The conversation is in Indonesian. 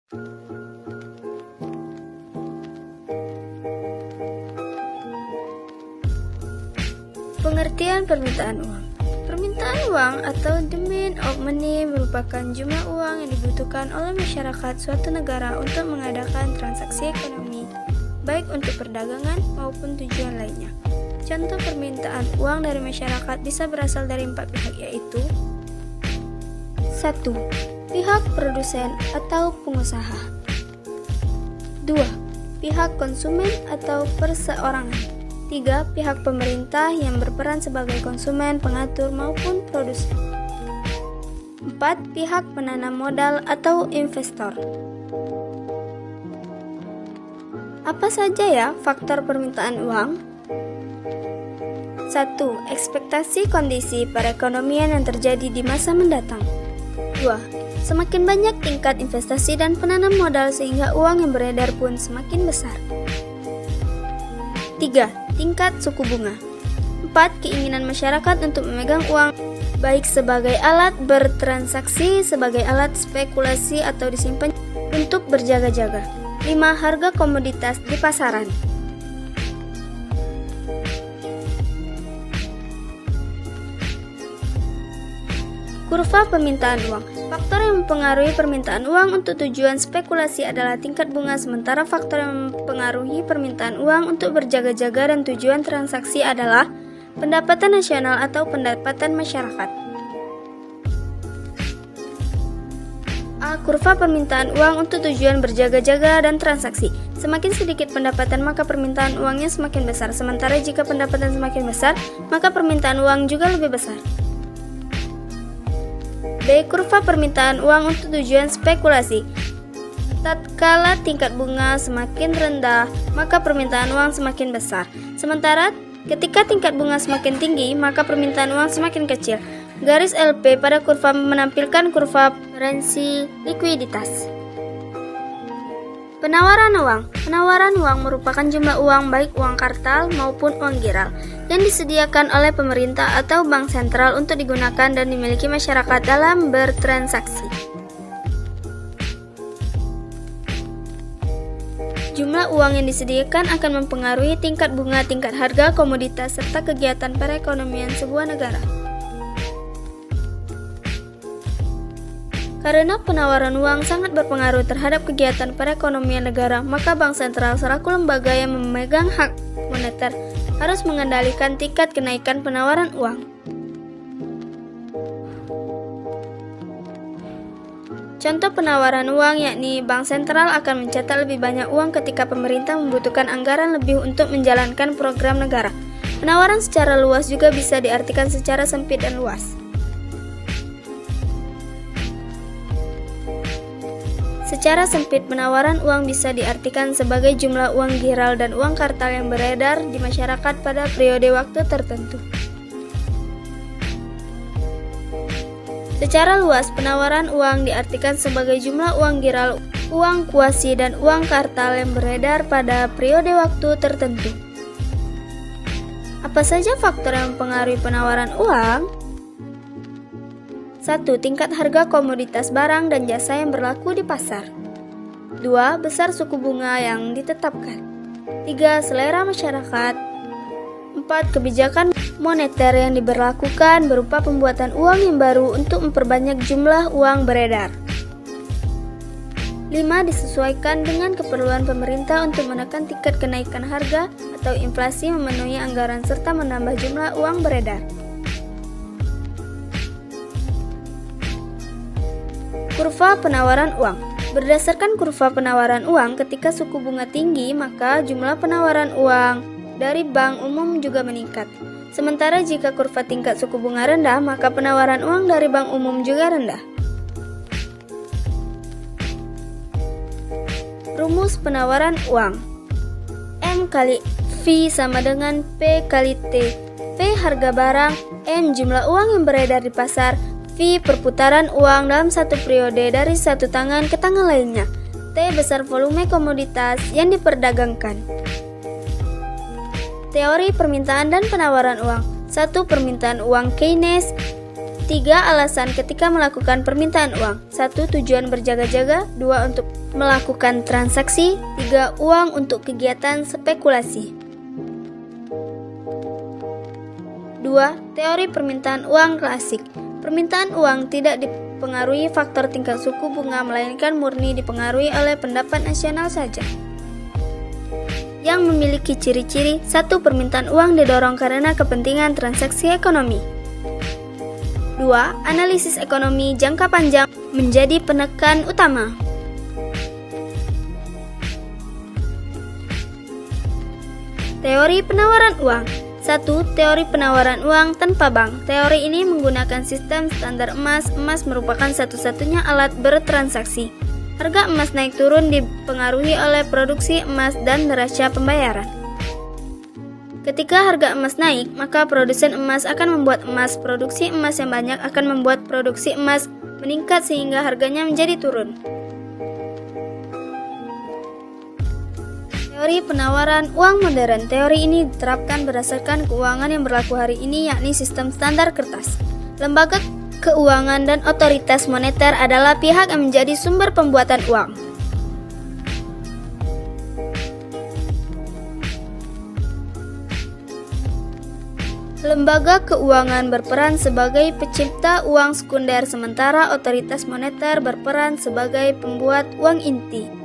Pengertian permintaan uang. Permintaan uang atau demand of money merupakan jumlah uang yang dibutuhkan oleh masyarakat suatu negara untuk mengadakan transaksi ekonomi, baik untuk perdagangan maupun tujuan lainnya. Contoh permintaan uang dari masyarakat bisa berasal dari 4 pihak, yaitu 1. Pihak produsen atau pengusaha. 2. Pihak konsumen atau perseorangan. 3. Pihak pemerintah yang berperan sebagai konsumen, pengatur, maupun produsen. 4. Pihak penanam modal atau investor. Apa saja ya faktor permintaan uang? 1. Ekspektasi kondisi perekonomian yang terjadi di masa mendatang. 2. Semakin banyak tingkat investasi dan penanam modal sehingga uang yang beredar pun semakin besar. 3. Tingkat suku bunga. 4. Keinginan masyarakat untuk memegang uang, baik sebagai alat bertransaksi, sebagai alat spekulasi, atau disimpan untuk berjaga-jaga. 5. Harga komoditas di pasaran. Kurva permintaan uang. Faktor yang mempengaruhi permintaan uang untuk tujuan spekulasi adalah tingkat bunga, sementara faktor yang mempengaruhi permintaan uang untuk berjaga-jaga dan tujuan transaksi adalah pendapatan nasional atau pendapatan masyarakat. A. Kurva permintaan uang untuk tujuan berjaga-jaga dan transaksi. Semakin sedikit pendapatan, maka permintaan uangnya semakin besar, sementara jika pendapatan semakin besar, maka permintaan uang juga lebih besar. B. Kurva permintaan uang untuk tujuan spekulasi. Tatkala tingkat bunga semakin rendah, maka permintaan uang semakin besar. Sementara ketika tingkat bunga semakin tinggi, maka permintaan uang semakin kecil. Garis LP pada kurva menampilkan kurva preferensi likuiditas. Penawaran uang. Penawaran uang merupakan jumlah uang, baik uang kartal maupun uang giral, yang disediakan oleh pemerintah atau bank sentral untuk digunakan dan dimiliki masyarakat dalam bertransaksi. Jumlah uang yang disediakan akan mempengaruhi tingkat bunga, tingkat harga komoditas, serta kegiatan perekonomian sebuah negara. Karena penawaran uang sangat berpengaruh terhadap kegiatan perekonomian negara, maka bank sentral selaku lembaga yang memegang hak moneter harus mengendalikan tingkat kenaikan penawaran uang. Contoh penawaran uang yakni bank sentral akan mencetak lebih banyak uang ketika pemerintah membutuhkan anggaran lebih untuk menjalankan program negara. Penawaran secara luas juga bisa diartikan secara sempit dan luas. Secara sempit, penawaran uang bisa diartikan sebagai jumlah uang giral dan uang kartal yang beredar di masyarakat pada periode waktu tertentu. Secara luas, penawaran uang diartikan sebagai jumlah uang giral, uang kuasi, dan uang kartal yang beredar pada periode waktu tertentu. Apa saja faktor yang mempengaruhi penawaran uang? 1. Tingkat harga komoditas barang dan jasa yang berlaku di pasar. 2. Besar suku bunga yang ditetapkan. 3. Selera masyarakat. 4. Kebijakan moneter yang diberlakukan berupa pembuatan uang yang baru untuk memperbanyak jumlah uang beredar. 5. Disesuaikan dengan keperluan pemerintah untuk menekan tingkat kenaikan harga atau inflasi, memenuhi anggaran, serta menambah jumlah uang beredar. Kurva penawaran uang. Berdasarkan kurva penawaran uang, ketika suku bunga tinggi, maka jumlah penawaran uang dari bank umum juga meningkat. Sementara jika kurva tingkat suku bunga rendah, maka penawaran uang dari bank umum juga rendah. Rumus penawaran uang. M kali V sama dengan P kali T. P harga barang, M jumlah uang yang beredar di pasar, V perputaran uang dalam satu periode dari satu tangan ke tangan lainnya. T besar volume komoditas yang diperdagangkan. Teori permintaan dan penawaran uang. 1. Permintaan uang Keynes. 3 alasan ketika melakukan permintaan uang. 1. Tujuan berjaga-jaga. 2. Untuk melakukan transaksi. 3. Uang untuk kegiatan spekulasi. 2. Teori permintaan uang klasik. Permintaan uang tidak dipengaruhi faktor tingkat suku bunga, melainkan murni dipengaruhi oleh pendapat nasional saja. Yang memiliki ciri-ciri. 1. Permintaan uang didorong karena kepentingan transaksi ekonomi. 2. Analisis ekonomi jangka panjang menjadi penekan utama. Teori penawaran uang. 1. Teori penawaran uang tanpa bank. Teori ini menggunakan sistem standar emas. Emas merupakan satu-satunya alat bertransaksi. Harga emas naik turun dipengaruhi oleh produksi emas dan neraca pembayaran. Ketika harga emas naik, maka produsen emas akan membuat emas. Produksi emas yang banyak akan membuat produksi emas meningkat sehingga harganya menjadi turun. Teori penawaran uang modern. Teori ini diterapkan berdasarkan keuangan yang berlaku hari ini, yakni sistem standar kertas. Lembaga keuangan dan otoritas moneter adalah pihak yang menjadi sumber pembuatan uang. Lembaga keuangan berperan sebagai pencipta uang sekunder, sementara otoritas moneter berperan sebagai pembuat uang inti.